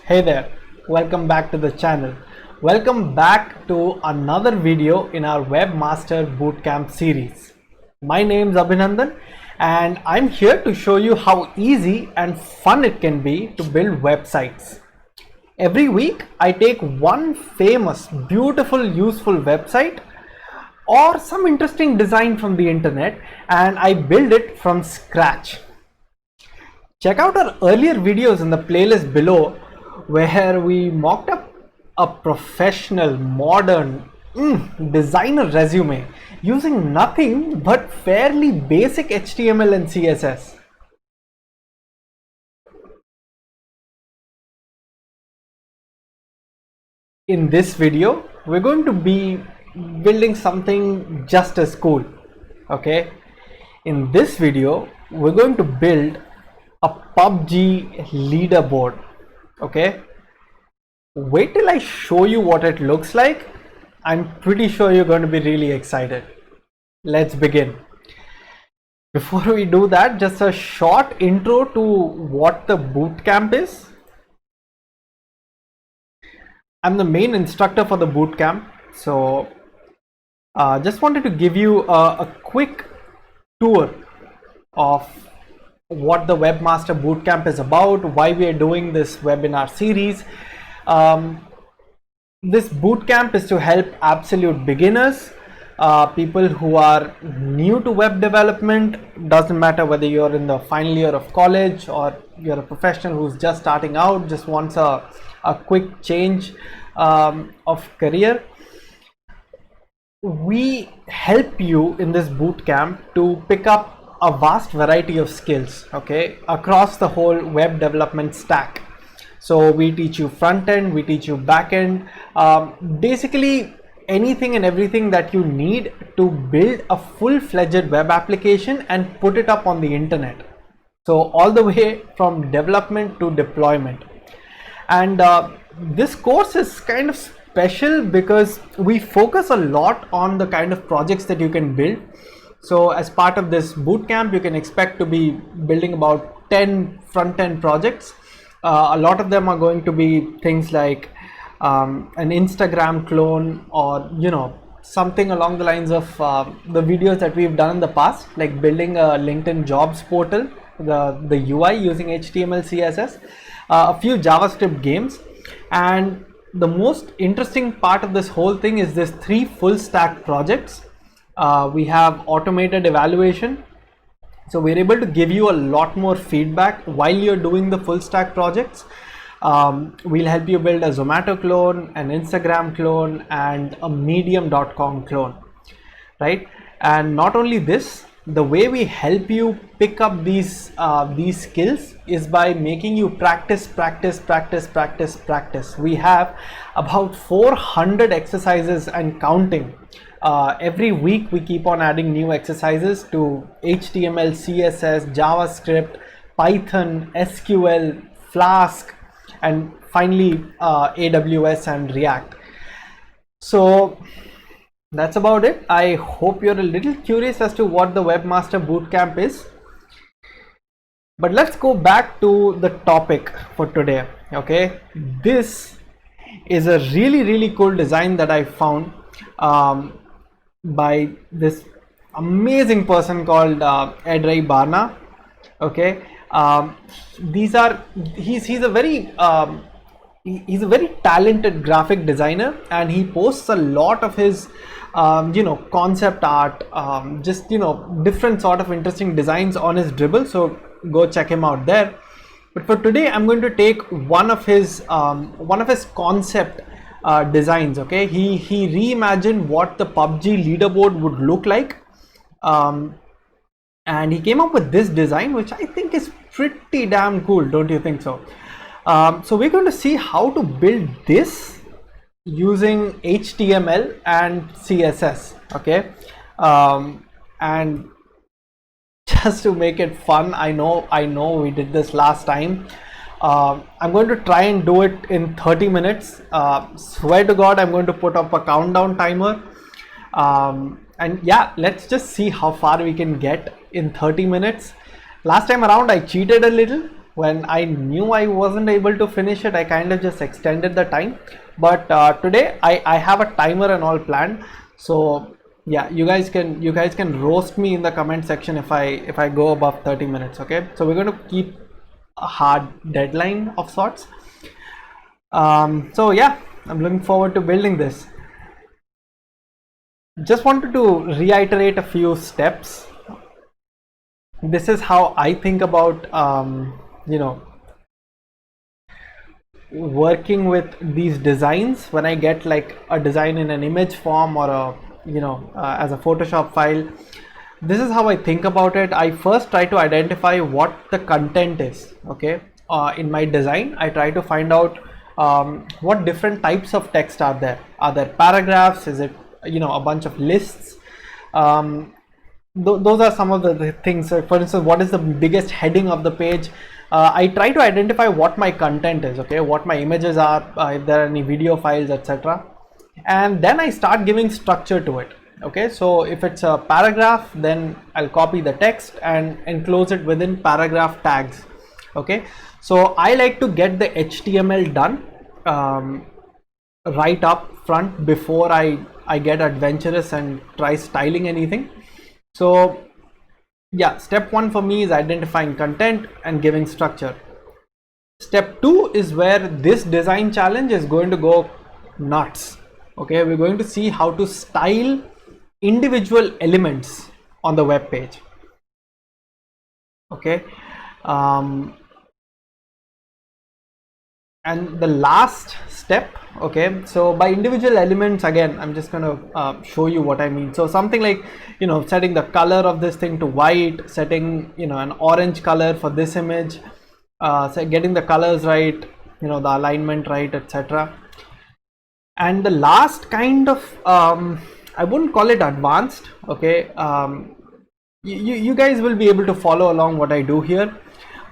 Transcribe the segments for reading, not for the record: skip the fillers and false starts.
Hey there, welcome back to the channel. Welcome back to another video in our Webmaster Bootcamp series. My name is Abhinandan and I'm here to show you how easy and fun it can be to build websites. Every week I take one famous, beautiful, useful website or some interesting design from the internet and I build it from scratch. Check out our earlier videos in the playlist below where we mocked up a professional, modern, designer resume using nothing but fairly basic HTML and CSS. In this video, we're going to be building something just as cool. Okay, in this video, we're going to build a PUBG leaderboard. Okay, wait till I show you what it looks like. I'm pretty sure you're going to be really excited. Let's begin. Before we do that, just a short intro to what the bootcamp is. I'm the main instructor for the bootcamp, so just wanted to give you a quick tour of what the Webmaster Bootcamp is about, why we are doing this webinar series. This bootcamp is to help absolute beginners, people who are new to web development. Doesn't matter whether you're in the final year of college or you're a professional who's just starting out, just wants a quick change of career. We help you in this bootcamp to pick up a vast variety of skills, okay, across the whole web development stack. So we teach you front end, we teach you back end, basically anything and everything that you need to build a full-fledged web application and put it up on the internet. So all the way from development to deployment. And this course is kind of special because we focus a lot on the kind of projects that you can build. So as part of this bootcamp, you can expect to be building about 10 front-end projects. A lot of them are going to be things like an Instagram clone, or something along the lines of the videos that we've done in the past, like building a LinkedIn jobs portal, the UI using HTML, CSS, a few JavaScript games. And the most interesting part of this whole thing is this 3 full stack projects. We have automated evaluation, so we're able to give you a lot more feedback while you're doing the full stack projects. We'll help you build a Zomato clone, an Instagram clone, and a medium.com clone, right? And not only this, the way we help you pick up these skills is by making you practice. We have about 400 exercises and counting. Every week we keep on adding new exercises to HTML, CSS, JavaScript, Python, SQL, Flask, and finally AWS and React. So that's about it. I hope you're a little curious as to what the Webmaster Bootcamp is. But let's go back to the topic for today. Okay, this is a really cool design that I found by this amazing person called Edyst Webinar. Okay, he's a very talented graphic designer, and he posts a lot of his concept art, just different sort of interesting designs on his Dribble. So go check him out there. But for today, I'm going to take one of his concept designs. Okay, he reimagined what the PUBG leaderboard would look like, and he came up with this design, which I think is pretty damn cool, don't you think so? So we're going to see how to build this using HTML and CSS. Okay, and just to make it fun, I know we did this last time. I'm going to try and do it in 30 minutes. Swear to God, I'm going to put up a countdown timer. And yeah, let's just see how far we can get in 30 minutes. Last time around I cheated a little, when I knew I wasn't able to finish it, I kind of just extended the time. But today I have a timer and all planned. So yeah, you guys can roast me in the comment section if I go above 30 minutes. Okay, so we're going to keep a hard deadline of sorts. So yeah, I'm looking forward to building this. Just wanted to reiterate a few steps. This is how I think about working with these designs. When I get like a design in an image form or a as a Photoshop file, this is how I think about it. I first try to identify what the content is. Okay, in my design I try to find out what different types of text are there. Are there paragraphs? Is it a bunch of lists? Those are some of the things. For instance, what is the biggest heading of the page? I try to identify what my content is, okay, what my images are, if there are any video files, etc. And then I start giving structure to it. Okay, so if it's a paragraph, then I'll copy the text and enclose it within paragraph tags. Okay, so I like to get the HTML done right up front before I get adventurous and try styling anything. So yeah, step one for me is identifying content and giving structure. Step two is where this design challenge is going to go nuts. Okay, we're going to see how to style individual elements on the web page. Okay, and the last step, okay, so by individual elements, again, I'm just going to show you what I mean. So something like setting the color of this thing to white, setting an orange color for this image, getting the colors right, the alignment right, etc. And the last kind of I wouldn't call it advanced. Okay, you guys will be able to follow along what I do here,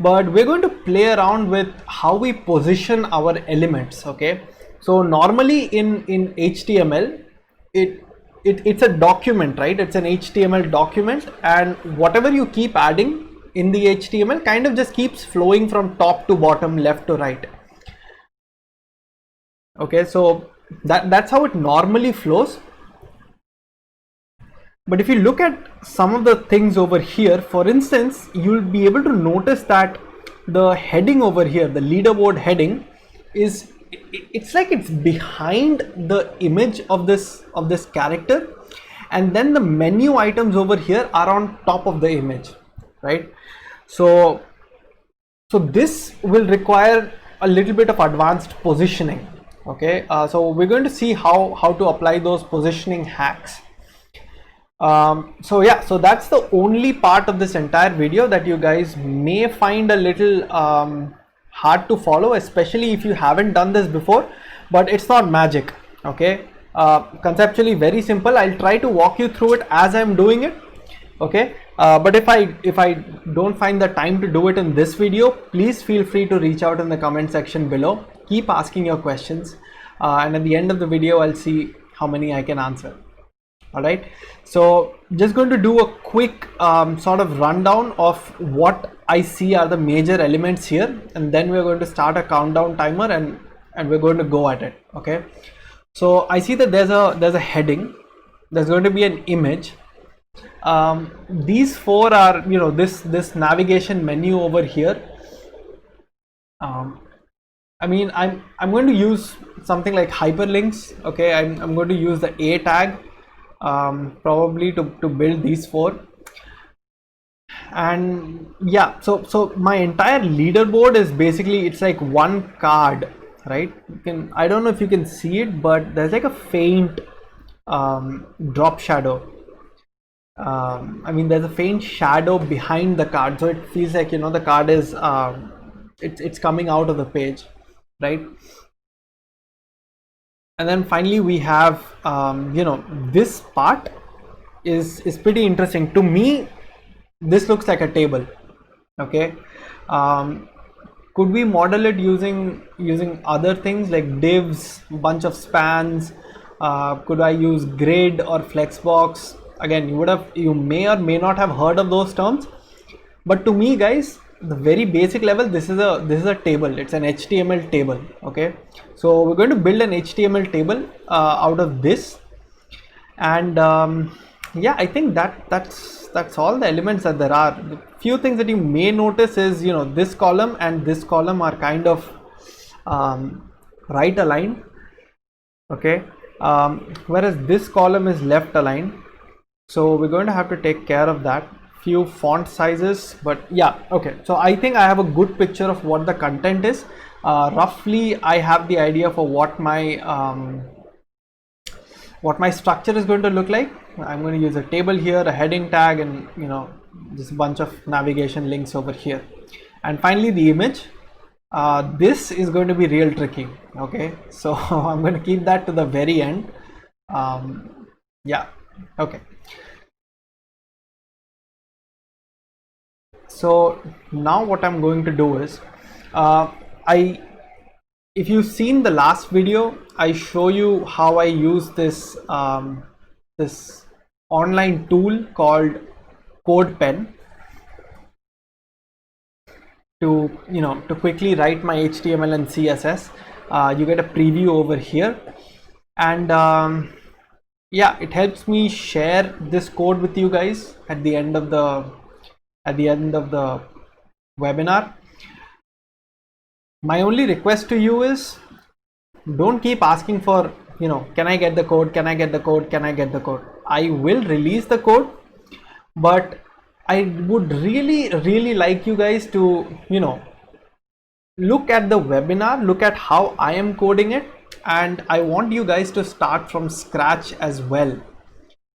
but we're going to play around with how we position our elements. Okay, so normally in HTML, it's a document, right? It's an HTML document, and whatever you keep adding in the HTML kind of just keeps flowing from top to bottom, left to right. Okay, so that's how it normally flows. But if you look at some of the things over here, for instance, you'll be able to notice that the heading over here, the leaderboard heading, it's like it's behind the image of this character, and then the menu items over here are on top of the image, right? So this will require a little bit of advanced positioning. Okay, so we're going to see how to apply those positioning hacks. So yeah, so that's the only part of this entire video that you guys may find a little hard to follow, especially if you haven't done this before, but it's not magic. Okay, conceptually very simple. I'll try to walk you through it as I'm doing it. Okay, but if I don't find the time to do it in this video, please feel free to reach out in the comment section below. Keep asking your questions, and at the end of the video I'll see how many I can answer. All right, so just going to do a quick sort of rundown of what I see are the major elements here, and then we're going to start a countdown timer and we're going to go at it. Okay, so I see that there's a heading, there's going to be an image. These four are this navigation menu over here. I mean, I'm going to use something like hyperlinks. Okay, I'm going to use the A tag probably to build these four. And yeah, so my entire leaderboard is basically, it's like one card, right? I don't know if you can see it, but there's like a faint drop shadow. I mean, there's a faint shadow behind the card, so it feels like the card is it's coming out of the page, right? And then finally we have this part is pretty interesting to me. This looks like a table. Okay, could we model it using other things like divs, bunch of spans? Could I use grid or flexbox? Again, you may or may not have heard of those terms, but to me, guys, the very basic level, this is a table. It's an HTML table. Okay, so we're going to build an HTML table out of this, and yeah, I think that's all the elements that there are. The few things that you may notice is, you know, this column and this column are kind of right aligned. Okay, whereas this column is left aligned, so we're going to have to take care of that. Few font sizes, but yeah, okay, so I think I have a good picture of what the content is. Roughly I have the idea for what my structure is going to look like. I'm going to use a table here, a heading tag, and, you know, just a bunch of navigation links over here. And finally the image. This is going to be real tricky. Okay, so I'm going to keep that to the very end. Yeah, okay. So now what I'm going to do is, if you've seen the last video, I show you how I use this this online tool called CodePen to, you know, to quickly write my HTML and CSS. You get a preview over here, and yeah, it helps me share this code with you guys at the end of the webinar. My only request to you is, don't keep asking for, you know, can I get the code, can I get the code, can I get the code. I will release the code, but I would really like you guys to, you know, look at the webinar, look at how I am coding it, and I want you guys to start from scratch as well.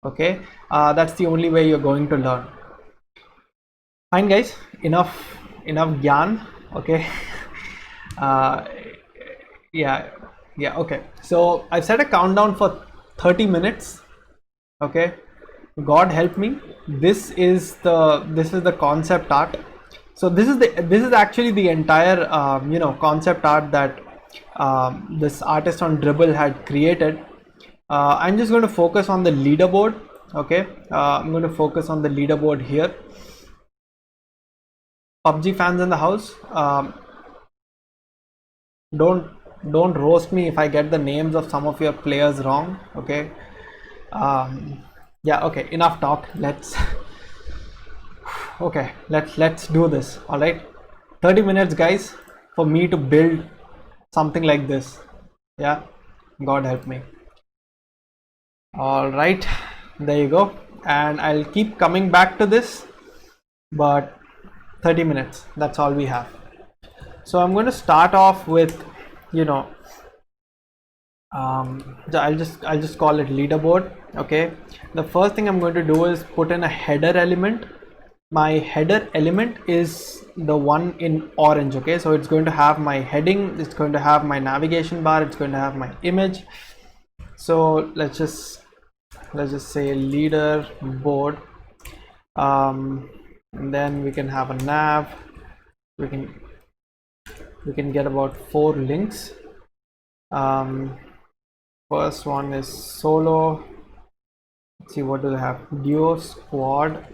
Okay, that's the only way you're going to learn. Fine guys, enough gyan. Okay. Yeah, okay, so I've set a countdown for 30 minutes. Okay, God help me, this is the concept art. So this is actually the entire you know, concept art that this artist on Dribble had created. I'm just going to focus on the leaderboard. Okay, I'm going to focus on the leaderboard here. PUBG fans in the house, don't roast me if I get the names of some of your players wrong. Okay, yeah, okay, enough talk, let's okay, let's do this. All right, 30 minutes guys for me to build something like this. Yeah, God help me. All right, there you go, and I'll keep coming back to this, but 30 minutes, that's all we have. So I'm going to start off with, you know, I'll just call it leaderboard. Okay, the first thing I'm going to do is put in a header element. My header element is the one in orange. Okay, so it's going to have my heading, it's going to have my navigation bar, it's going to have my image. So let's just say leaderboard, and then we can have a nav. We can get about 4 links. First one is solo. Let's see, what do they have? Duo, squad,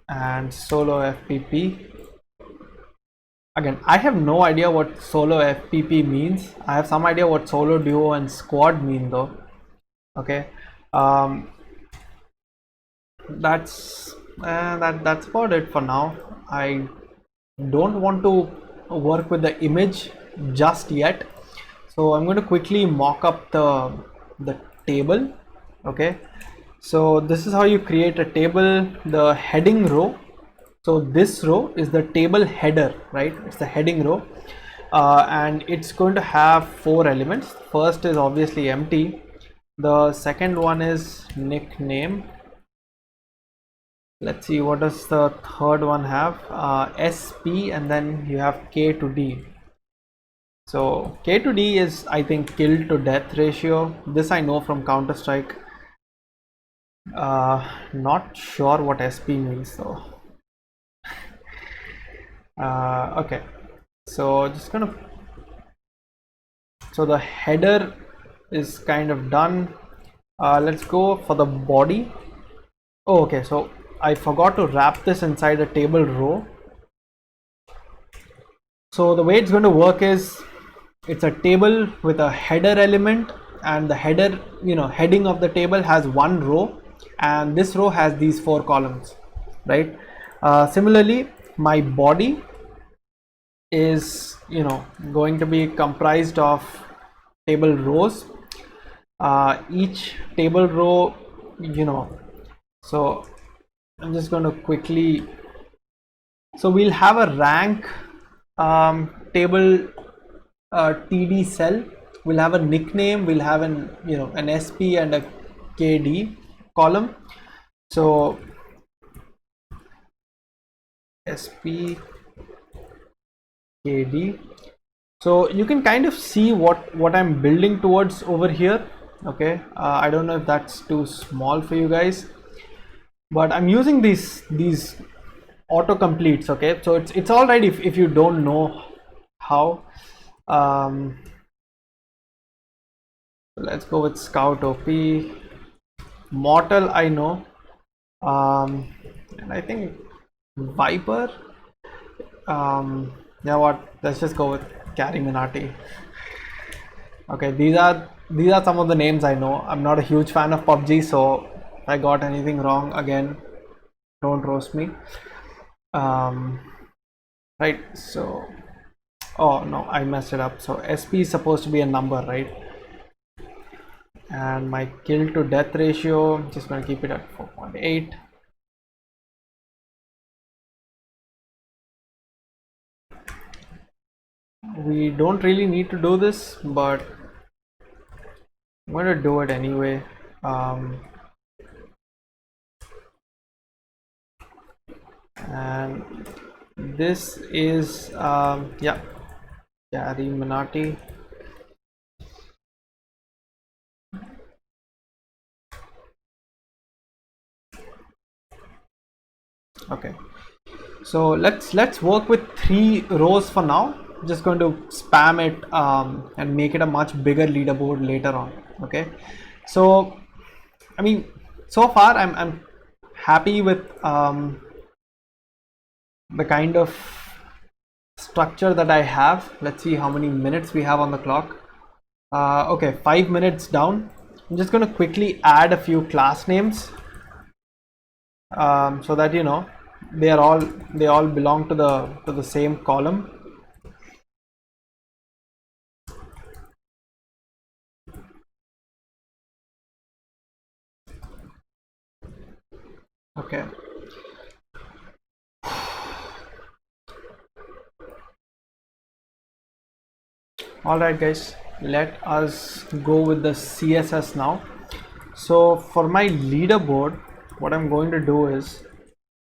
and solo FPP. Again, I have no idea what solo FPP means. I have some idea what solo, duo, and squad mean though. Okay, that's about it for now. I don't want to work with the image just yet, so I'm going to quickly mock up the table. Okay, so this is how you create a table. The heading row, so this row is the table header, right? It's the heading row, and it's going to have 4 elements. First is obviously empty. The second one is nickname. Let's see, what does the third one have? SP, and then you have K to D. So K to D is, I think, kill to death ratio. This I know from Counter-Strike. Not sure what SP means though. Okay, so just gonna, so the header is kind of done. Let's go for the body. Oh, okay, so I forgot to wrap this inside a table row. So the way it's going to work is, it's a table with a header element, and the header, heading of the table has one row, and this row has these 4 columns, right? Similarly, my body is, going to be comprised of table rows. Each table row, so I'm just going to quickly, so we'll have a rank table TD cell, we'll have a nickname, we'll have an SP and a KD column. So SP, KD. So you can kind of see what I'm building towards over here. Okay, I don't know if that's too small for you guys, but I'm using these auto completes. Okay, so it's all right if you don't know how. Let's go with Scout OP. Mortal I know, and I think Viper. Yeah, what? Let's just go with Carry Minati. Okay, these are some of the names I know. I'm not a huge fan of PUBG, so if I got anything wrong, again, don't roast me. Right, so, oh no, I messed it up. So SP is supposed to be a number, right? And my kill to death ratio, I'm just going to keep it at 4.8. We don't really need to do this, but I'm going to do it anyway. And this is yeah, Carry Minati. Okay, so let's work with 3 rows for now. I'm just going to spam it and make it a much bigger leaderboard later on. Okay, so I mean, so far I'm happy with the kind of structure that I have. Let's see how many minutes we have on the clock. Okay, 5 minutes down. I'm just going to quickly add a few class names so that they all belong to the same column. Okay. Alright guys, let us go with the CSS now. So for my leaderboard, what I'm going to do is,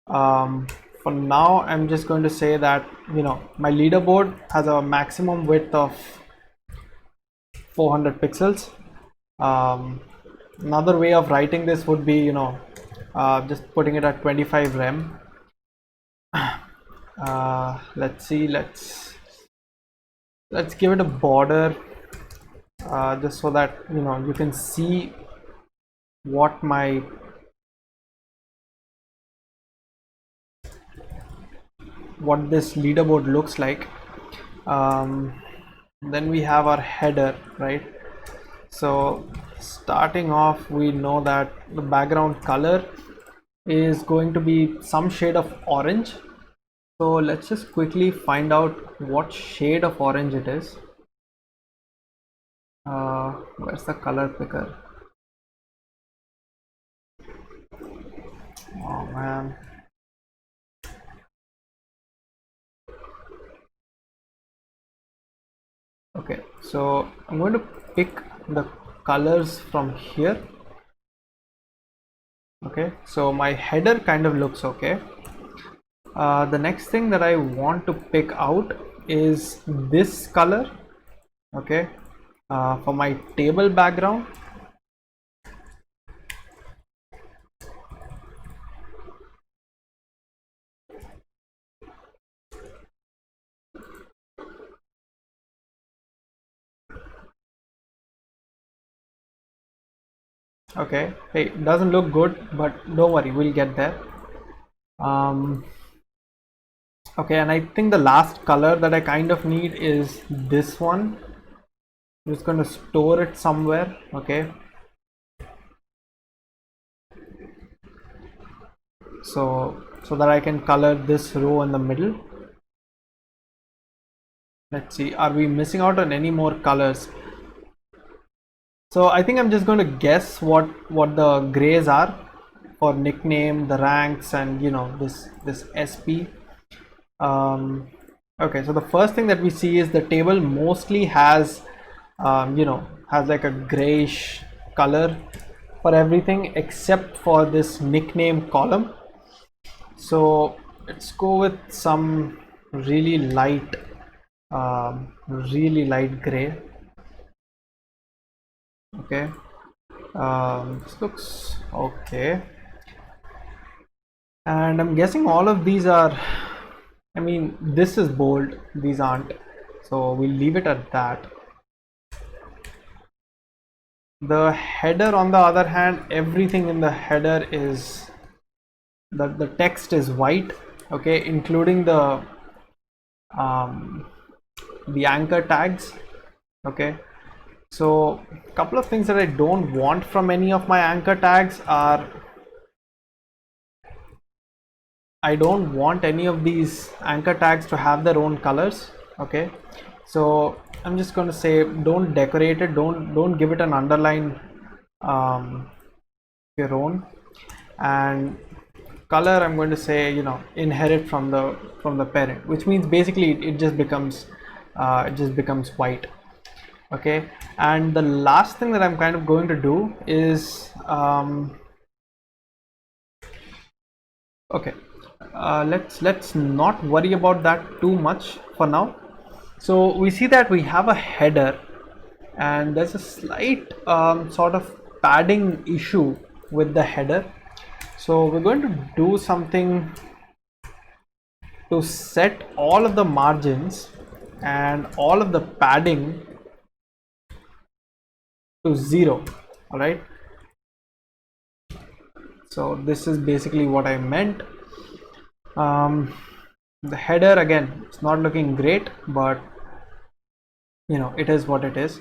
for now I'm just going to say that my leaderboard has a maximum width of 400 pixels. Another way of writing this would be just putting it at 25 rem. Let's see, let's give it a border just so that you can see what this leaderboard looks like. Then we have our header, right? So starting off, we know that the background color is going to be some shade of orange. So let's just quickly find out what shade of orange it is. Where's the color picker? Oh man. Okay, so I'm going to pick the colors from here. Okay, so my header kind of looks okay. The next thing that I want to pick out is this color. Okay, for my table background. Okay, hey, it doesn't look good, but don't worry, we'll get there. Okay, and I think the last color that I kind of need is this one. I'm just going to store it somewhere. Okay, so that I can color this row in the middle. Let's see, are we missing out on any more colors? So I think I'm just going to guess what the grays are for nickname, the ranks, and this SP. Okay, so the first thing that we see is the table mostly has has like a grayish color for everything except for this nickname column. So let's go with some really light gray. Okay, this looks okay, and I'm guessing all of these are, I mean, this is bold, these aren't, so we'll leave it at that. The header, on the other hand, everything in the header is the text is white, okay, including the anchor tags. Okay, so a couple of things that I don't want from any of my anchor tags are, I don't want any of these anchor tags to have their own colors. Okay, so I'm just going to say don't decorate it, don't give it an underline your own, and color I'm going to say inherit from the parent, which means basically it just becomes white. Okay, and the last thing that I'm kind of going to do is okay, let's not worry about that too much for now. So we see that we have a header and there's a slight sort of padding issue with the header. So we're going to do something to set all of the margins and all of the padding to 0. All right, so this is basically what I meant. The header, again, it's not looking great, but it is what it is.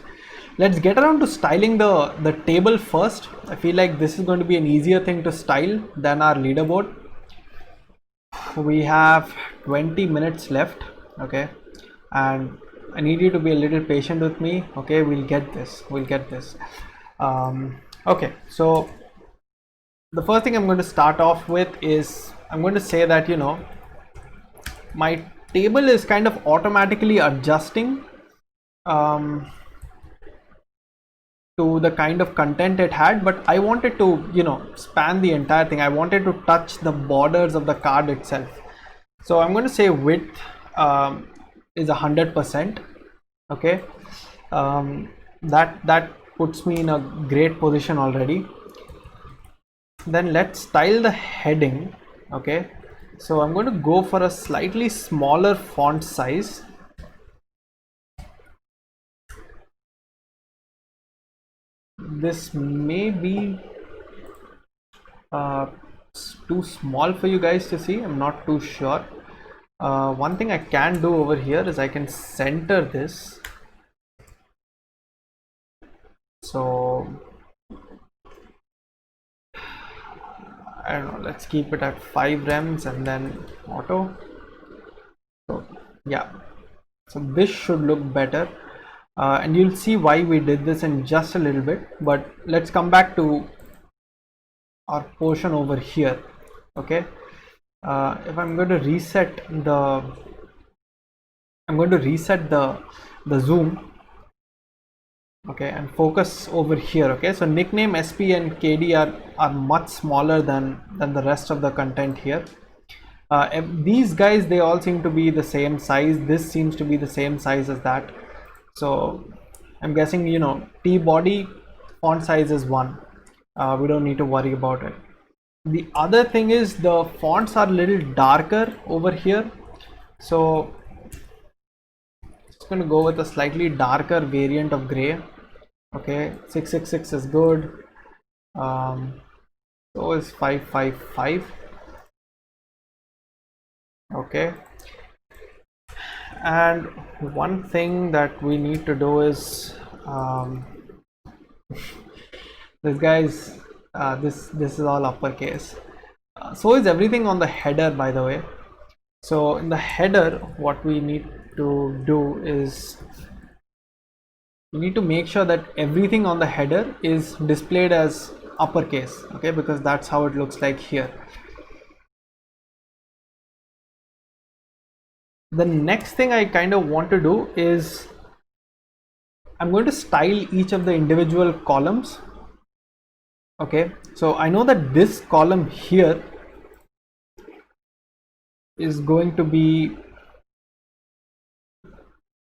Let's get around to styling the table first. I feel like this is going to be an easier thing to style than our leaderboard. We have 20 minutes left. Okay, and I need you to be a little patient with me. Okay, we'll get this. Okay, so the first thing I'm going to start off with is I'm going to say that my table is kind of automatically adjusting to the kind of content it had, but I wanted to span the entire thing. I wanted to touch the borders of the card itself. So I'm going to say width is 100%. Okay, that puts me in a great position already. Then let's style the heading. Okay, so I'm going to go for a slightly smaller font size. This may be too small for you guys to see. I'm not too sure. One thing I can do over here is I can center this. So I don't know, let's keep it at 5 rems and then auto. So yeah, so this should look better, and you'll see why we did this in just a little bit, but let's come back to our portion over here. Okay, if I'm going to reset the zoom, okay, and focus over here. Okay, so nickname, SP and KD are much smaller than the rest of the content here. These guys, they all seem to be the same size. This seems to be the same size as that. So I'm guessing T body font size is 1. We don't need to worry about it. The other thing is the fonts are a little darker over here, so going to go with a slightly darker variant of gray. Okay, 666 is good. So is 555. Okay, and one thing that we need to do is this guy's this is all uppercase. So is everything on the header, by the way. So in the header, what we need to do is we need to make sure that everything on the header is displayed as uppercase, okay, because that's how it looks like here. The next thing I kind of want to do is I'm going to style each of the individual columns. Okay, so I know that this column here is going to be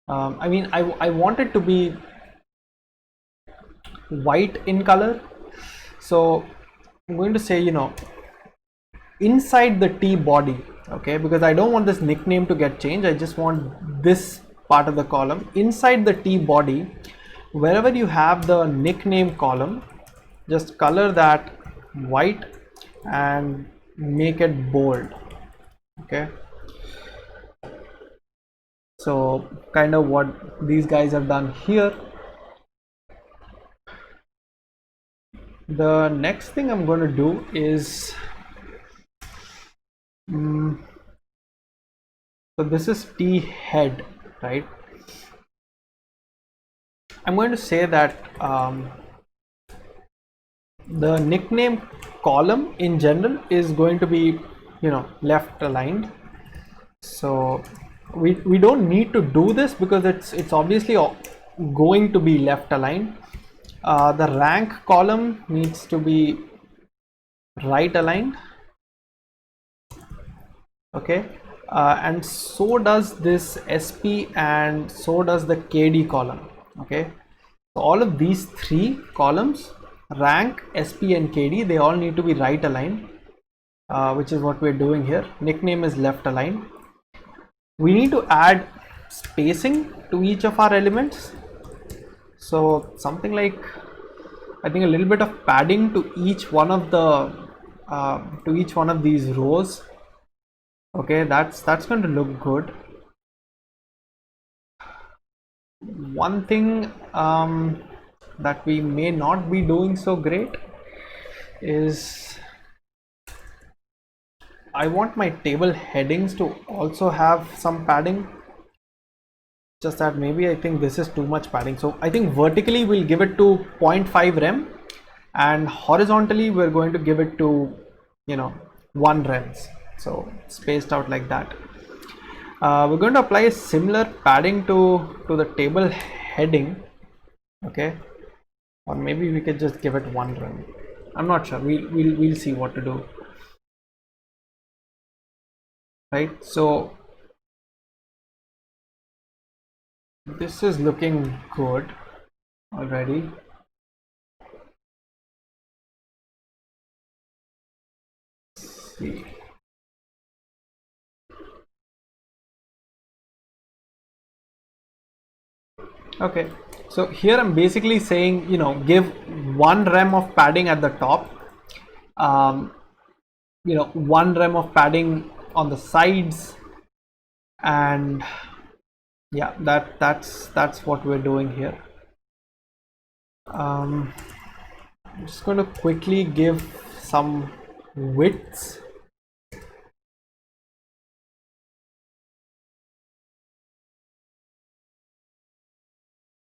I mean I want it to be white in color, so I'm going to say, you know, inside the T body, okay, because I don't want this nickname to get changed. I just want this part of the column inside the T body. Wherever you have the nickname column, just color that white and make it bold. Okay, so kind of what these guys have done here. The next thing I'm going to do is so this is T head, right? I'm going to say that the nickname column in general is going to be, you know, left aligned. So we don't need to do this because it's obviously going to be left aligned. The rank column needs to be right aligned. Okay, and so does this SP and so does the KD column. Okay, so all of these three columns, rank, SP and KD, they all need to be right aligned, which is what we're doing here. Nickname is left aligned. We need to add spacing to each of our elements, so something like, I think, a little bit of padding to each one of these rows. Okay, that's going to look good. One thing that we may not be doing so great is I want my table headings to also have some padding. Just that maybe I think this is too much padding. So I think vertically we'll give it to 0.5 rem and horizontally we're going to give it to, you know, 1 rems. So spaced out like that. We're going to apply a similar padding to the table heading. Okay, or maybe we could just give it 1 rem. I'm not sure. We'll see what to do. Right, so this is looking good already. Let's see. Okay, so here I'm basically saying, you know, give 1 rem of padding at the top, you know, 1 rem of padding on the sides, and yeah, that's what we're doing here. I'm just going to quickly give some widths.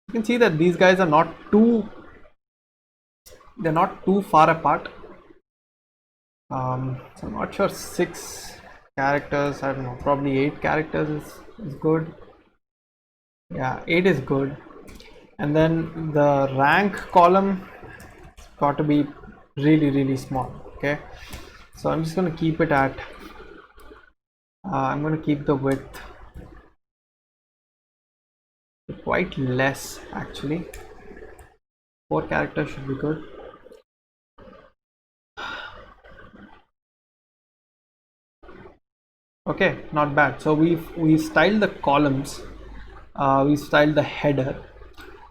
You can see that these guys are not too far apart. So I'm not sure, 6 characters, I don't know, probably 8 characters is good. Yeah, 8 is good. And then the rank column got to be really small. Okay, so I'm just going to keep it at I'm going to keep the width quite less, actually. 4 characters should be good. Okay, not bad. So we've styled the columns, we styled the header.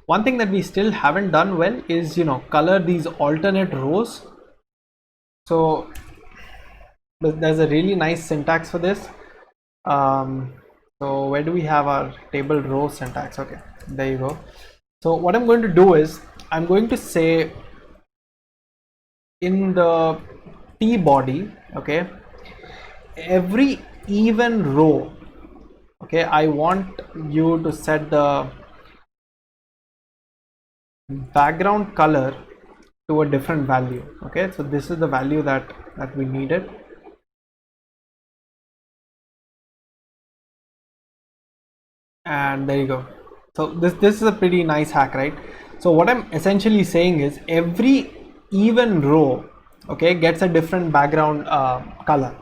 One thing that we still haven't done well is, you know, color these alternate rows. So there's a really nice syntax for this. So where do we have our table row syntax? Okay, there you go. So what I'm going to do is I'm going to say in the T body, okay, every even row, okay, I want you to set the background color to a different value. Okay, so this is the value that we needed. And there you go. So this is a pretty nice hack, right? So what I'm essentially saying is every even row, okay, gets a different background color.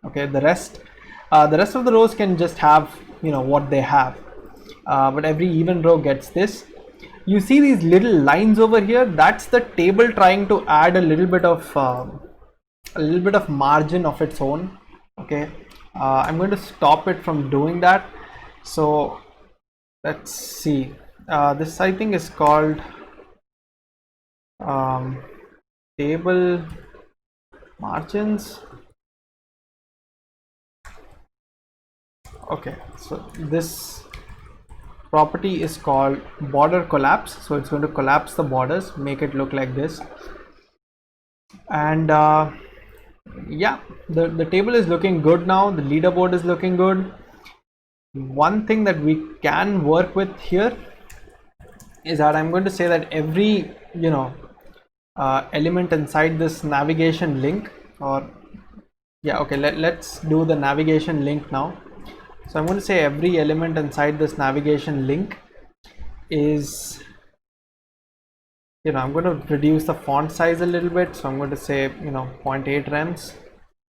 Okay, the rest of the rows can just have, you know, what they have, but every even row gets this. You see these little lines over here? That's the table trying to add a little bit of margin of its own. Okay, I'm going to stop it from doing that. So let's see. This I think is called um, table margins. Okay, so this property is called border collapse. So it's going to collapse the borders, make it look like this. And yeah, the table is looking good now. The leaderboard is looking good. One thing that we can work with here is that I'm going to say that every, you know, element inside this navigation link, or yeah, okay, let's do the navigation link now. So I'm going to say every element inside this navigation link is, you know, I'm going to reduce the font size a little bit. So I'm going to say, you know, 0.8 rems.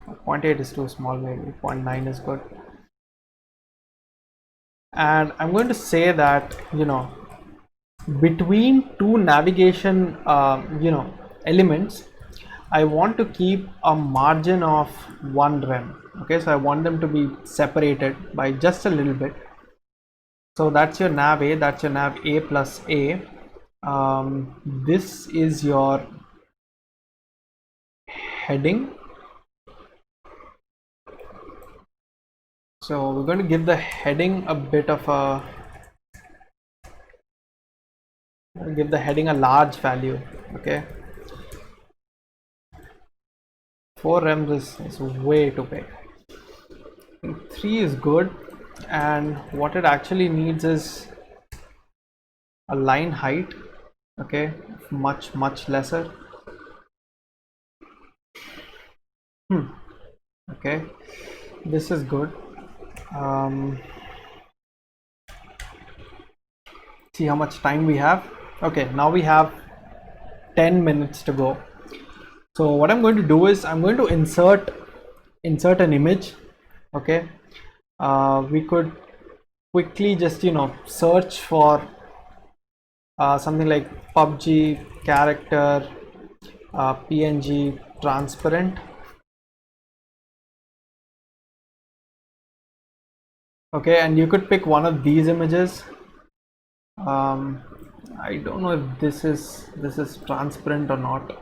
0.8 is too small, maybe 0.9 is good. And I'm going to say that, you know, between two navigation elements, I want to keep a margin of 1 rem. Okay, so I want them to be separated by just a little bit. So that's your nav A, that's your nav A plus A. This is your heading. So we're going to give the heading a bit of a, give the heading a large value. Okay, 4 rems is way too big. 3 is good, and what it actually needs is a line height, okay, much lesser. Okay, this is good. See how much time we have. Okay, now we have 10 minutes to go. So what I'm going to do is I'm going to insert an image. Okay, we could quickly just, you know, search for something like PUBG character PNG transparent. Okay, and you could pick one of these images. I don't know if this is transparent or not.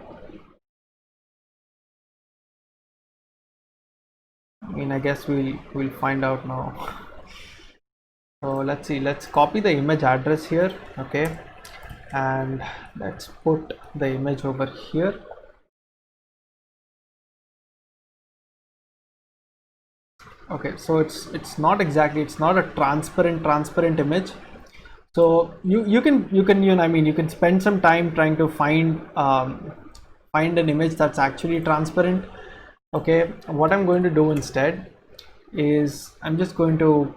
I mean, I guess we'll find out now. So let's see, let's copy the image address here. Okay, and let's put the image over here. Okay, so it's not exactly, it's not a transparent image. So you can you know, I mean, you can spend some time trying to find an image that's actually transparent. Okay, what I'm going to do instead is I'm just going to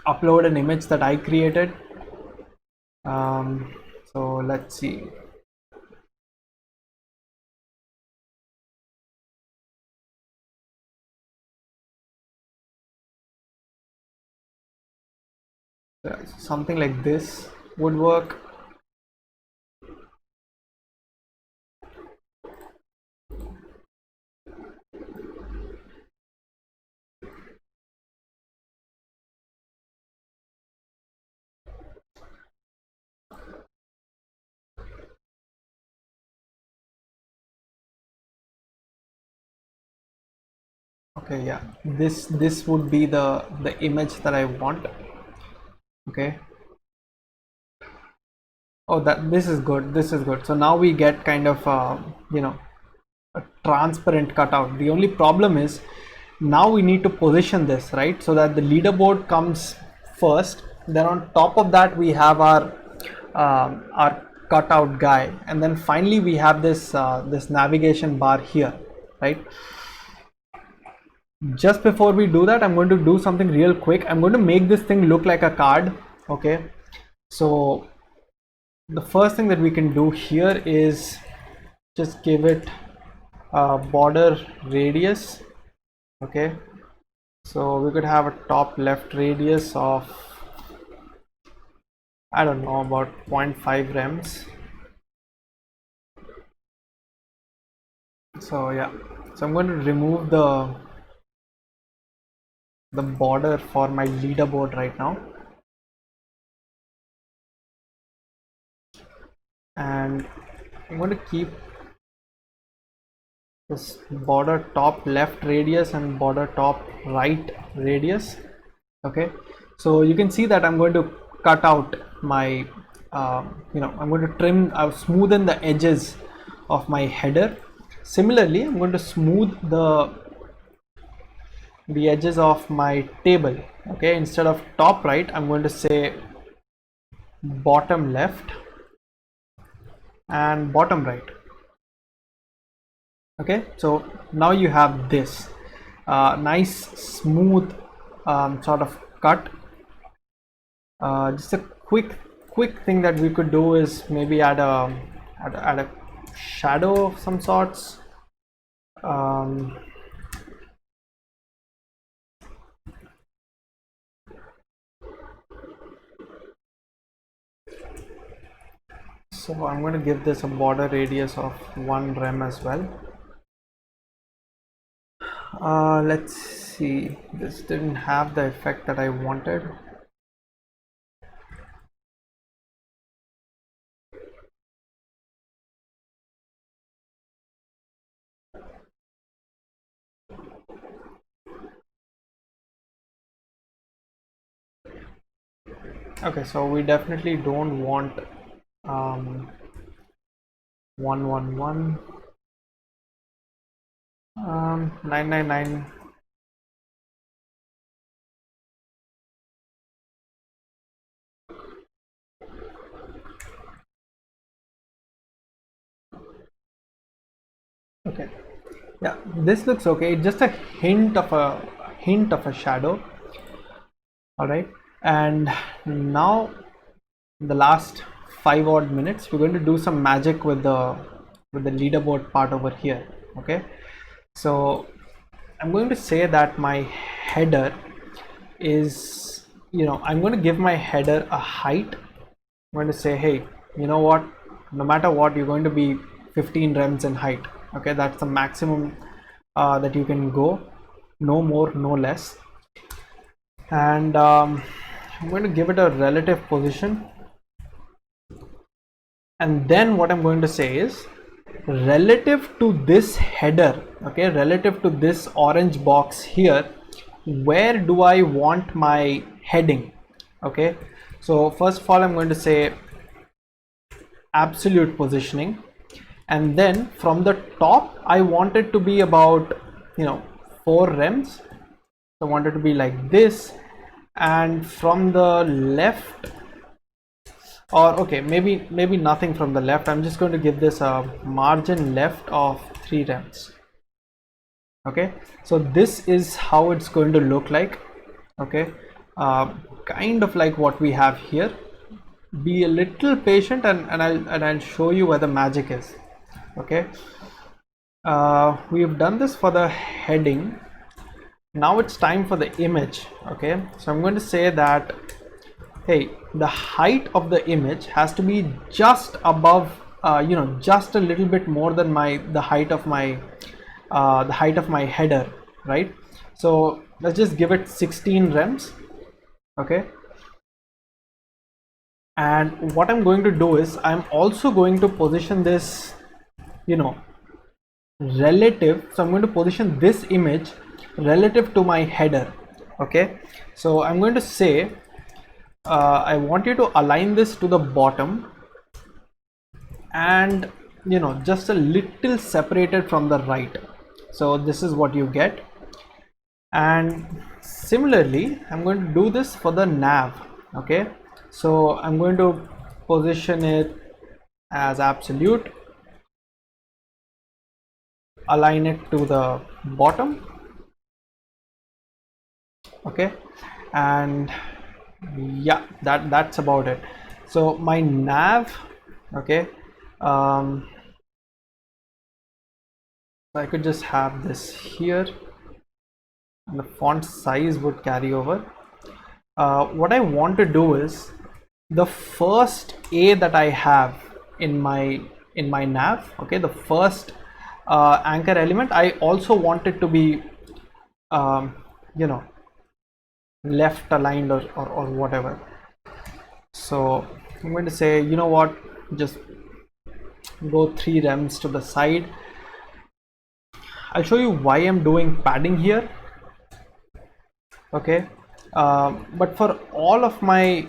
upload an image that I created. So let's see. Something like this would work. Okay, Okay, yeah, this would be the image that I want. Okay. Oh, this is good. This is good. So now we get kind of you know, a transparent cutout. The only problem is now we need to position this right so that the leaderboard comes first. Then on top of that we have our cutout guy, and then finally we have this this navigation bar here, right? Just before we do that, I'm going to do something real quick. I'm going to make this thing look like a card. Okay, so the first thing that we can do here is just give it a border radius. Okay, so we could have a top left radius of, I don't know, about 0.5 rems. So yeah, so I'm going to remove the border for my leaderboard right now, and I'm going to keep this border top left radius and border top right radius. Okay, so you can see that I'm going to cut out my you know, I'm going to trim, smoothen the edges of my header. Similarly, I'm going to smooth the edges of my table. Okay, instead of top right, I'm going to say bottom left and bottom right. Okay, so now you have this nice smooth sort of cut. Just a quick thing that we could do is maybe add a shadow of some sorts. So I'm going to give this a border radius of 1 rem as well. Let's see, this didn't have the effect that I wanted. Okay, so we definitely don't want 111 999. Okay, yeah, this looks okay. Just a hint of a shadow. All right, and now the last 5 odd minutes we're going to do some magic with the leaderboard part over here. Okay, so I'm going to say that my header is, you know, I'm going to give my header a height. I'm going to say, hey, you know what, no matter what, you're going to be 15 rems in height. Okay, that's the maximum that you can go, no more, no less. And I'm going to give it a relative position, and then what I'm going to say is relative to this header, okay, relative to this orange box here, where do I want my heading? Okay, so first of all I'm going to say absolute positioning, and then from the top I want it to be about, you know, 4 rems. I want it to be like this, and from the left, or okay, maybe nothing from the left. I'm just going to give this a margin left of 3 rems. Okay, so this is how it's going to look like. Okay, kind of like what we have here. Be a little patient, and I'll show you where the magic is. Okay, we've done this for the heading. Now it's time for the image. Okay, so I'm going to say that, hey, the height of the image has to be just above, you know, just a little bit more than the height of my header, right? So let's just give it 16 rems. Okay, and what I'm going to do is I'm also going to position this, you know, relative. So I'm going to position this image relative to my header. Okay, so I'm going to say I want you to align this to the bottom and just a little separated from the right. So this is what you get. And similarly, I'm going to do this for the nav. Okay, so I'm going to position it as absolute, align it to the bottom. Okay, and yeah, that's about it. So my nav, okay, I could just have this here and the font size would carry over. What I want to do is the first A that I have in my nav, okay, the first anchor element, I also want it to be left aligned or whatever. So I'm going to say, you know what, just go 3 rems to the side. I'll show you why I'm doing padding here. Okay, but for all of my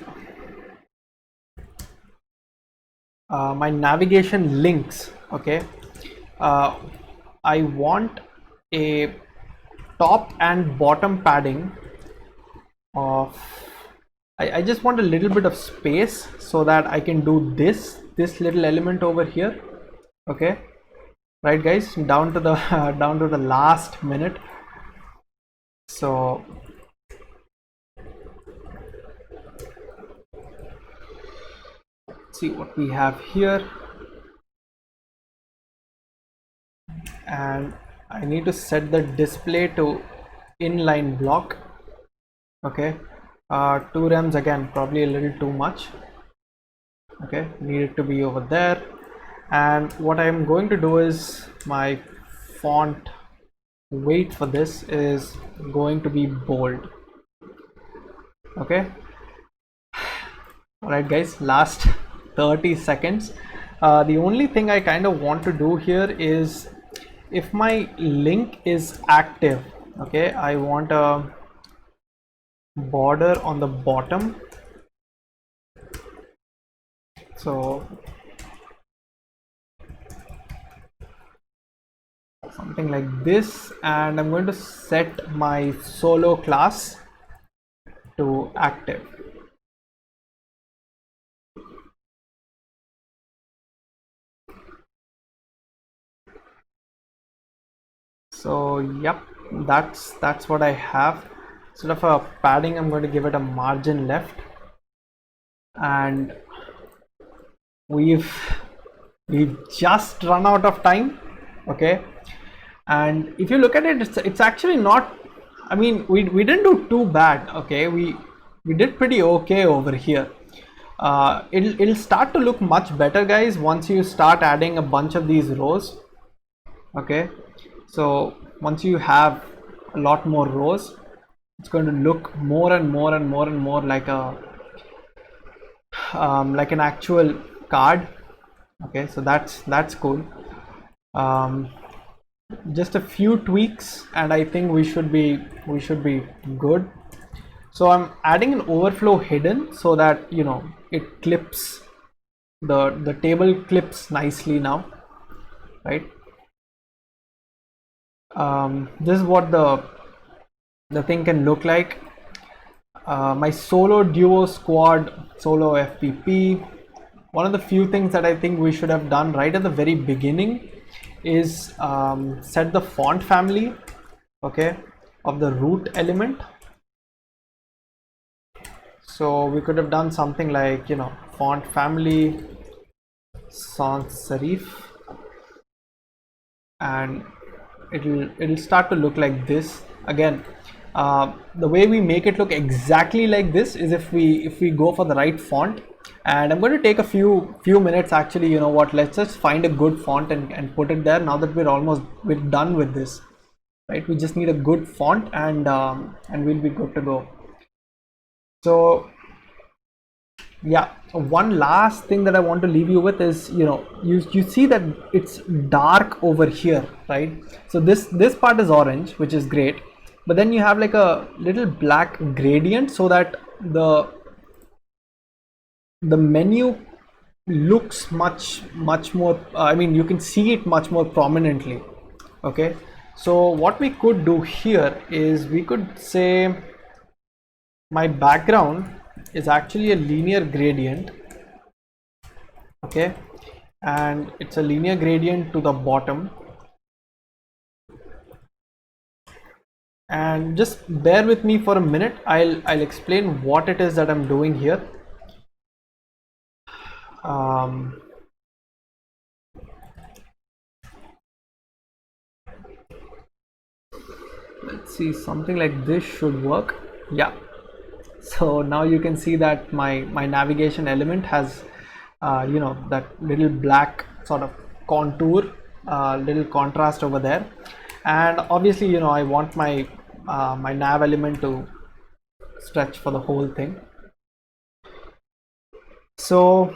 my navigation links, okay, I want a top and bottom padding of, I just want a little bit of space so that I can do this little element over here. Okay, right guys, down to the down to the last minute. So let's see what we have here, and I need to set the display to inline block. Okay, 2 rems again, probably a little too much. Okay, need it to be over there. And what I'm going to do is my font weight for this is going to be bold. Okay, all right guys, last 30 seconds. The only thing I kind of want to do here is, if my link is active, okay, I want a border on the bottom. So something like this, and I'm going to set my solo class to active. So yep, that's what I have. Instead of a padding, I'm going to give it a margin left, and we've just run out of time. Okay, and if you look at it, it's actually not, I mean, we didn't do too bad. Okay, we did pretty okay over here. It'll start to look much better guys once you start adding a bunch of these rows. Okay, so once you have a lot more rows, it's going to look more and more and more and more like a like an actual card. Okay, so that's cool. Just a few tweaks and I think we should be good. So I'm adding an overflow hidden so that it clips, the table clips nicely now, right? This is what the thing can look like. My solo, duo, squad, solo, FPP. One of the few things that I think we should have done right at the very beginning is set the font family, okay, of the root element. So we could have done something like font family sans serif, and it'll start to look like this. Again, the way we make it look exactly like this is if we go for the right font. And I'm going to take a few minutes actually. You know what, let's just find a good font and put it there. Now that we're done with this, right? We just need a good font and we'll be good to go. So yeah, one last thing that I want to leave you with is, you see that it's dark over here, right? So this part is orange, which is great. but then you have like a little black gradient so that the menu looks much more, I mean, you can see it much more prominently. Okay, so what we could do here is we could say my background is actually a linear gradient. Okay, and it's a linear gradient to the bottom, and just bear with me for a minute. I'll explain what it is that I'm doing here. Let's see, something like this should work. Yeah, so now you can see that my navigation element has you know, that little black sort of contour, little contrast over there, and obviously, you know, I want my my nav element to stretch for the whole thing. So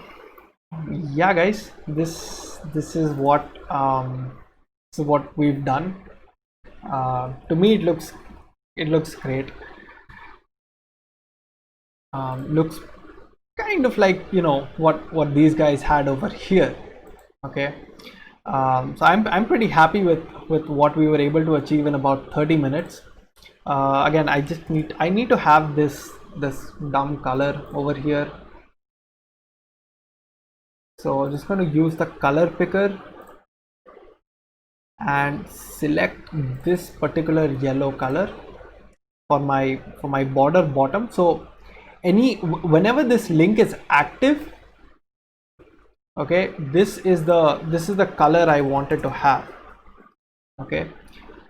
yeah guys, this is what we've done. To me it looks great. Looks kind of like, you know, what these guys had over here. Okay, so I'm pretty happy with what we were able to achieve in about 30 minutes. Again, I need to have this dumb color over here, so I'm just going to use the color picker and select this particular yellow color for my border bottom. So whenever this link is active, okay, this is the color I wanted to have. Okay,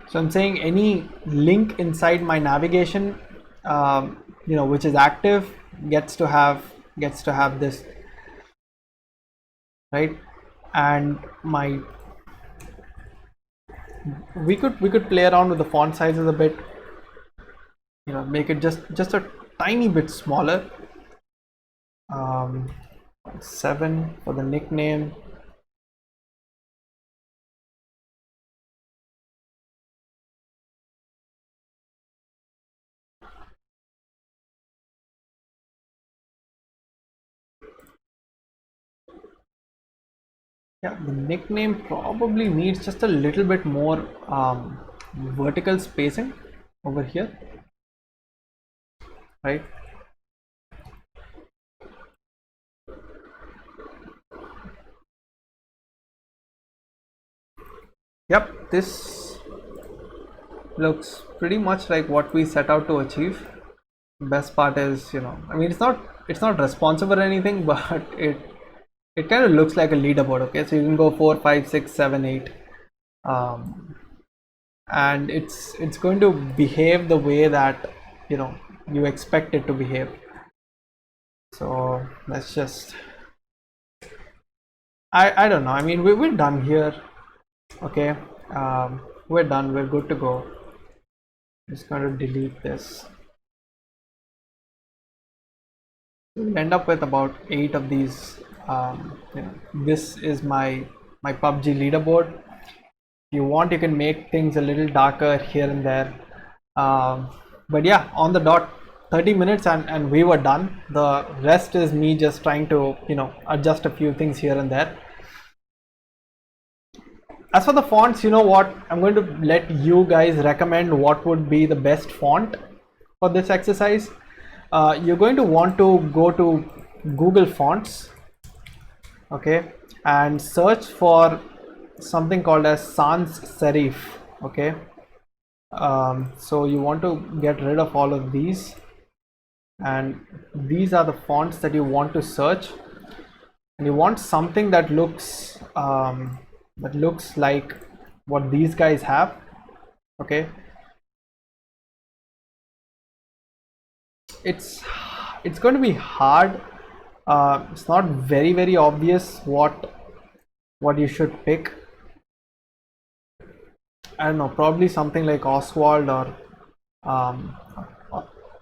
so I'm saying any link inside my navigation, you know, which is active, gets to have this, right? And we could play around with the font sizes a bit, you know, make it just a tiny bit smaller. 7 for the nickname. Yeah, the nickname probably needs just a little bit more vertical spacing over here, right? Yep, this looks pretty much like what we set out to achieve. Best part is, you know, I mean, it's not responsive or anything, but it kind of looks like a leaderboard. Okay, so you can go 4, 5, 6, 7, 8, and it's going to behave the way that, you know, you expect it to behave. So let's just, I don't know, I mean, we're done here. Okay, we're done, we're good to go. I'm just going to delete this. We'll end up with about 8 of these. You know, this is my PUBG leaderboard. If you want, you can make things a little darker here and there, but yeah, on the dot, 30 minutes and we were done. The rest is me just trying to, you know, adjust a few things here and there. As for the fonts, you know what, I'm going to let you guys recommend what would be the best font for this exercise. You're going to want to go to Google Fonts, okay, and search for something called as sans serif. Okay, so you want to get rid of all of these, and these are the fonts that you want to search, and you want something that looks like what these guys have. Okay, it's going to be hard. It's not very obvious what you should pick. I don't know, probably something like Oswald or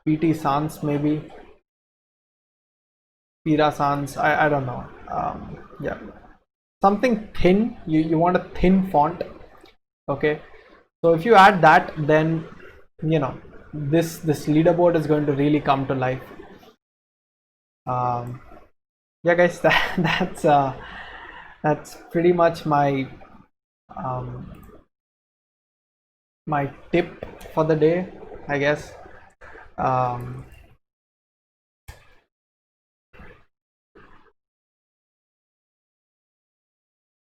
PT Sans, maybe Pira Sans. I don't know. Yeah, something thin. You want a thin font. Okay, so if you add that, then you know, this leaderboard is going to really come to life. Yeah, guys, that's pretty much my my tip for the day, I guess.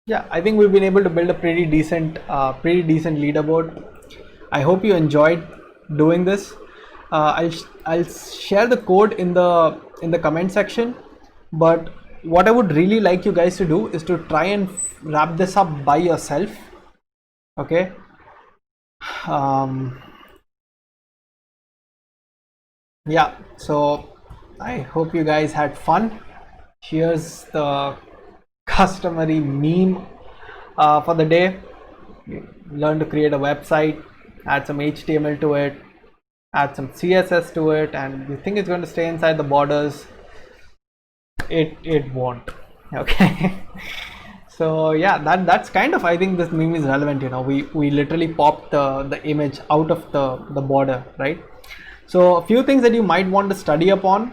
Yeah, I think we've been able to build a pretty decent leaderboard. I hope you enjoyed doing this. I'll share the code in the comment section. But what I would really like you guys to do is to try and wrap this up by yourself. Okay. Yeah. So I hope you guys had fun. Here's the customary meme for the day. You learn to create a website, add some HTML to it, add some CSS to it, and you think it's going to stay inside the borders. It won't. Okay. So yeah, that's kind of, I think this meme is relevant. You know, we literally popped the image out of the border, right? So a few things that you might want to study upon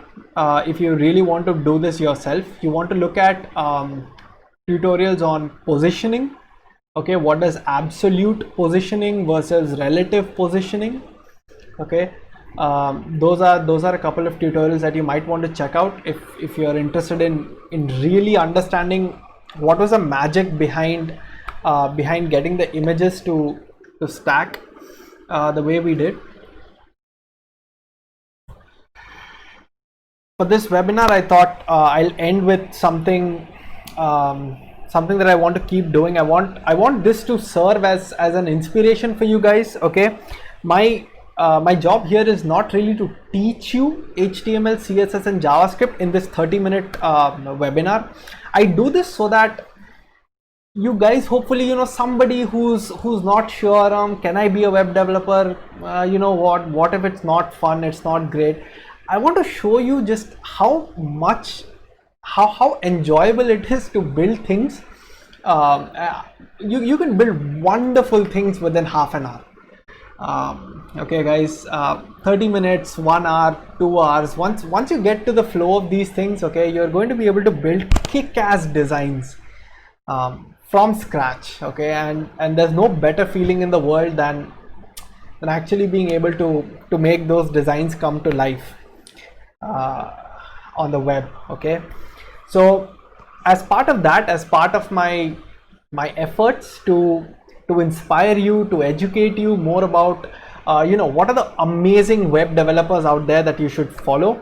if you really want to do this yourself. You want to look at tutorials on positioning. Okay, what does absolute positioning versus relative positioning? Okay, those are a couple of tutorials that you might want to check out if you're interested in really understanding what was the magic behind getting the images to stack the way we did. For this webinar, I thought I'll end with something that I want to keep doing. I want this to serve as an inspiration for you guys. Okay, my job here is not really to teach you HTML, CSS, and JavaScript in this 30-minute webinar. I do this so that you guys, hopefully, you know, somebody who's not sure, can I be a web developer? You know what if it's not fun, it's not great. I want to show you just how enjoyable it is to build things. You can build wonderful things within half an hour. Okay guys, 30 minutes, 1 hour, 2 hours, once you get to the flow of these things, okay, you're going to be able to build kick-ass designs from scratch. Okay, and there's no better feeling in the world than actually being able to make those designs come to life on the web. Okay, so as part of that, as part of my efforts to inspire you, to educate you more about you know, what are the amazing web developers out there that you should follow.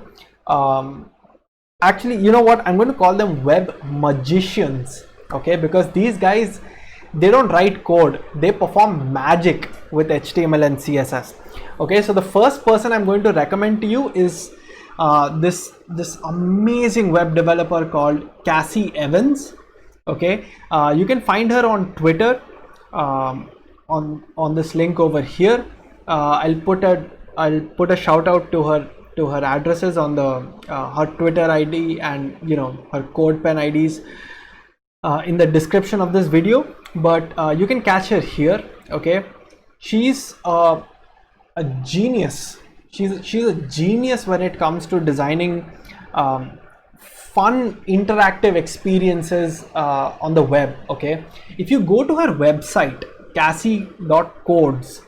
Actually, you know what, I'm going to call them web magicians. Okay, because these guys, they don't write code, they perform magic with HTML and CSS. Okay, so the first person I'm going to recommend to you is this amazing web developer called Cassie Evans. Okay, you can find her on Twitter on this link over here. I'll put a shout out to her addresses on the her Twitter ID and, you know, her CodePen IDs in the description of this video, but you can catch her here. Okay, she's a genius. She's a genius when it comes to designing fun interactive experiences on the web. Okay, if you go to her website, cassie.codes,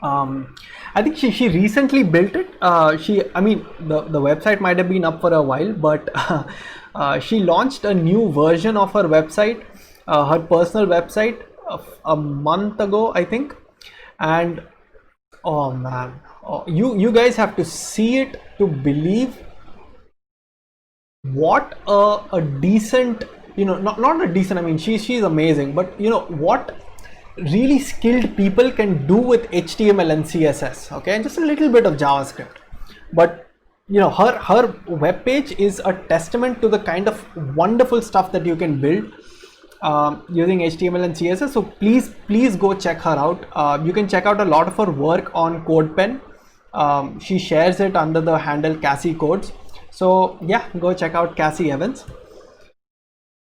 I think she recently built it. I mean, the website might have been up for a while, but she launched a new version of her website, her personal website, a month ago, I think. And oh man, you guys have to see it to believe what a decent, you know, not a decent, I mean, she's amazing, but you know what really skilled people can do with HTML and CSS. Okay, and just a little bit of JavaScript. But you know, her web page is a testament to the kind of wonderful stuff that you can build using HTML and CSS. So please go check her out. You can check out a lot of her work on CodePen. She shares it under the handle Cassie Codes. So yeah, go check out Cassie Evans.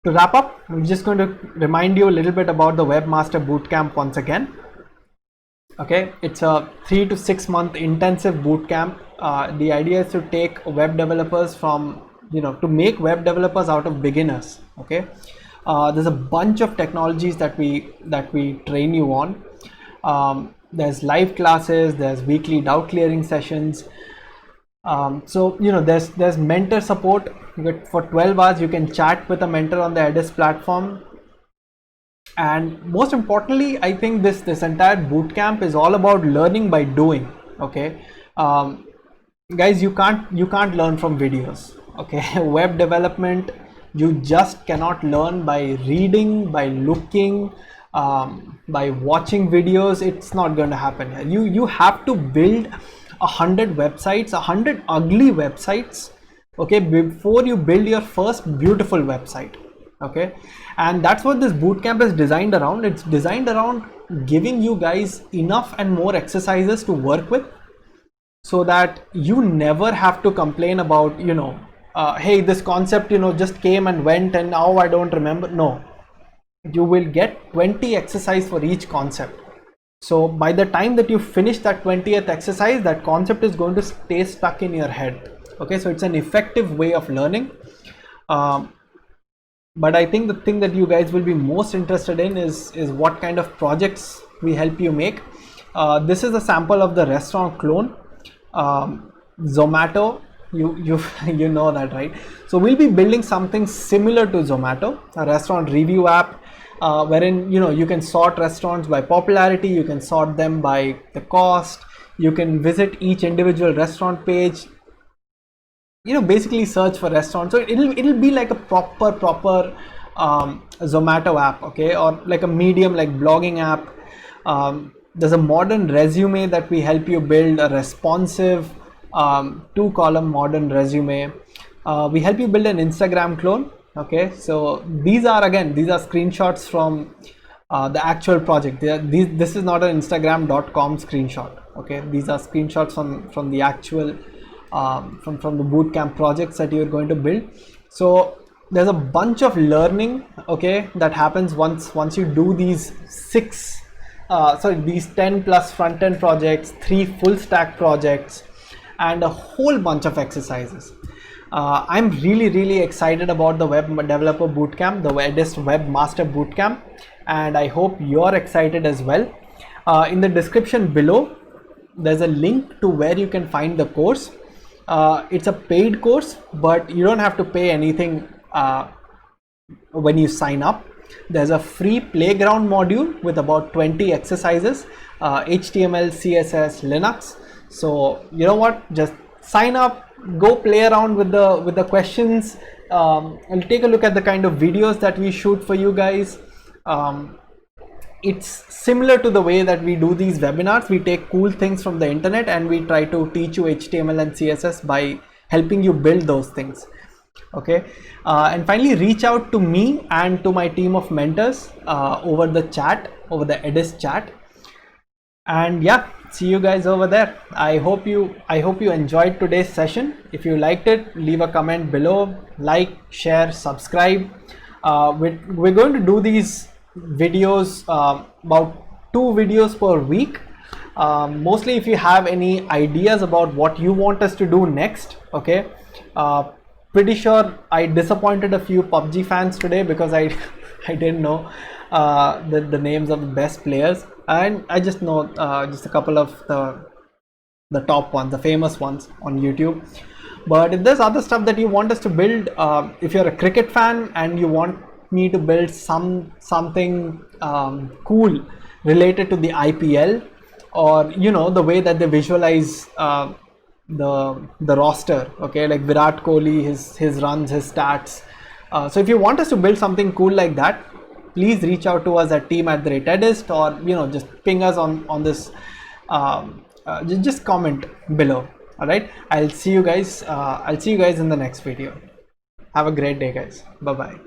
To wrap up, I'm just going to remind you a little bit about the Webmaster Bootcamp once again. Okay, it's a 3 to 6 month intensive boot camp. The idea is to take web developers from, to make web developers out of beginners. Okay, there's a bunch of technologies that we train you on. There's live classes, there's weekly doubt clearing sessions. So there's mentor support. For 12 hours you can chat with a mentor on the Edyst platform. And most importantly, I think this entire bootcamp is all about learning by doing. Okay, guys, you can't learn from videos. Okay, web development, you just cannot learn by reading, by looking, by watching videos. It's not going to happen. You have to build 100 websites, 100 ugly websites, okay, before you build your first beautiful website. Okay, and that's what this bootcamp is designed around. It's designed around giving you guys enough and more exercises to work with, so that you never have to complain about, hey, this concept, just came and went and now I don't remember. No, you will get 20 exercise for each concept. So by the time that you finish that 20th exercise, that concept is going to stay stuck in your head. Okay, so it's an effective way of learning. But I think the thing that you guys will be most interested in is what kind of projects we help you make. This is a sample of the restaurant clone. Zomato, you know that, right? So we'll be building something similar to Zomato, a restaurant review app, wherein you can sort restaurants by popularity, you can sort them by the cost, you can visit each individual restaurant page, basically search for restaurants. So it'll be like a proper Zomato app, okay, or like a medium, like blogging app. There's a modern resume that we help you build, a responsive 2-column modern resume. We help you build an Instagram clone. Okay, so these are screenshots from the actual project. This is not an Instagram.com screenshot. Okay, these are screenshots from the actual from the bootcamp projects that you're going to build. So there's a bunch of learning, okay, that happens once you do these 10 plus front-end projects, 3 full stack projects, and a whole bunch of exercises. I'm really excited about the web developer bootcamp, the Edyst Web Master Bootcamp, and I hope you're excited as well. In the description below, there's a link to where you can find the course. It's a paid course, but you don't have to pay anything when you sign up. There's a free playground module with about 20 exercises, HTML, CSS, Linux. So you know what, just sign up, go play around with the questions, and take a look at the kind of videos that we shoot for you guys. It's similar to the way that we do these webinars. We take cool things from the internet and we try to teach you HTML and CSS by helping you build those things. Okay, and finally, reach out to me and to my team of mentors over the Edyst chat. And yeah, see you guys over there. I hope you enjoyed today's session. If you liked it, leave a comment below, like, share, subscribe. We're going to do these videos, about 2 videos per week. Mostly if you have any ideas about what you want us to do next. Okay, pretty sure I disappointed a few PUBG fans today because I didn't know the names of the best players, and I just know just a couple of the top ones, the famous ones on YouTube. But if there's other stuff that you want us to build, if you're a cricket fan and you want me to build something cool related to the IPL, or the way that they visualize the roster, okay, like Virat Kohli, his runs, his stats. So if you want us to build something cool like that, please reach out to us at team@Edyst, or just ping us on this, just comment below. All right, I'll see you guys in the next video. Have a great day, guys. Bye bye.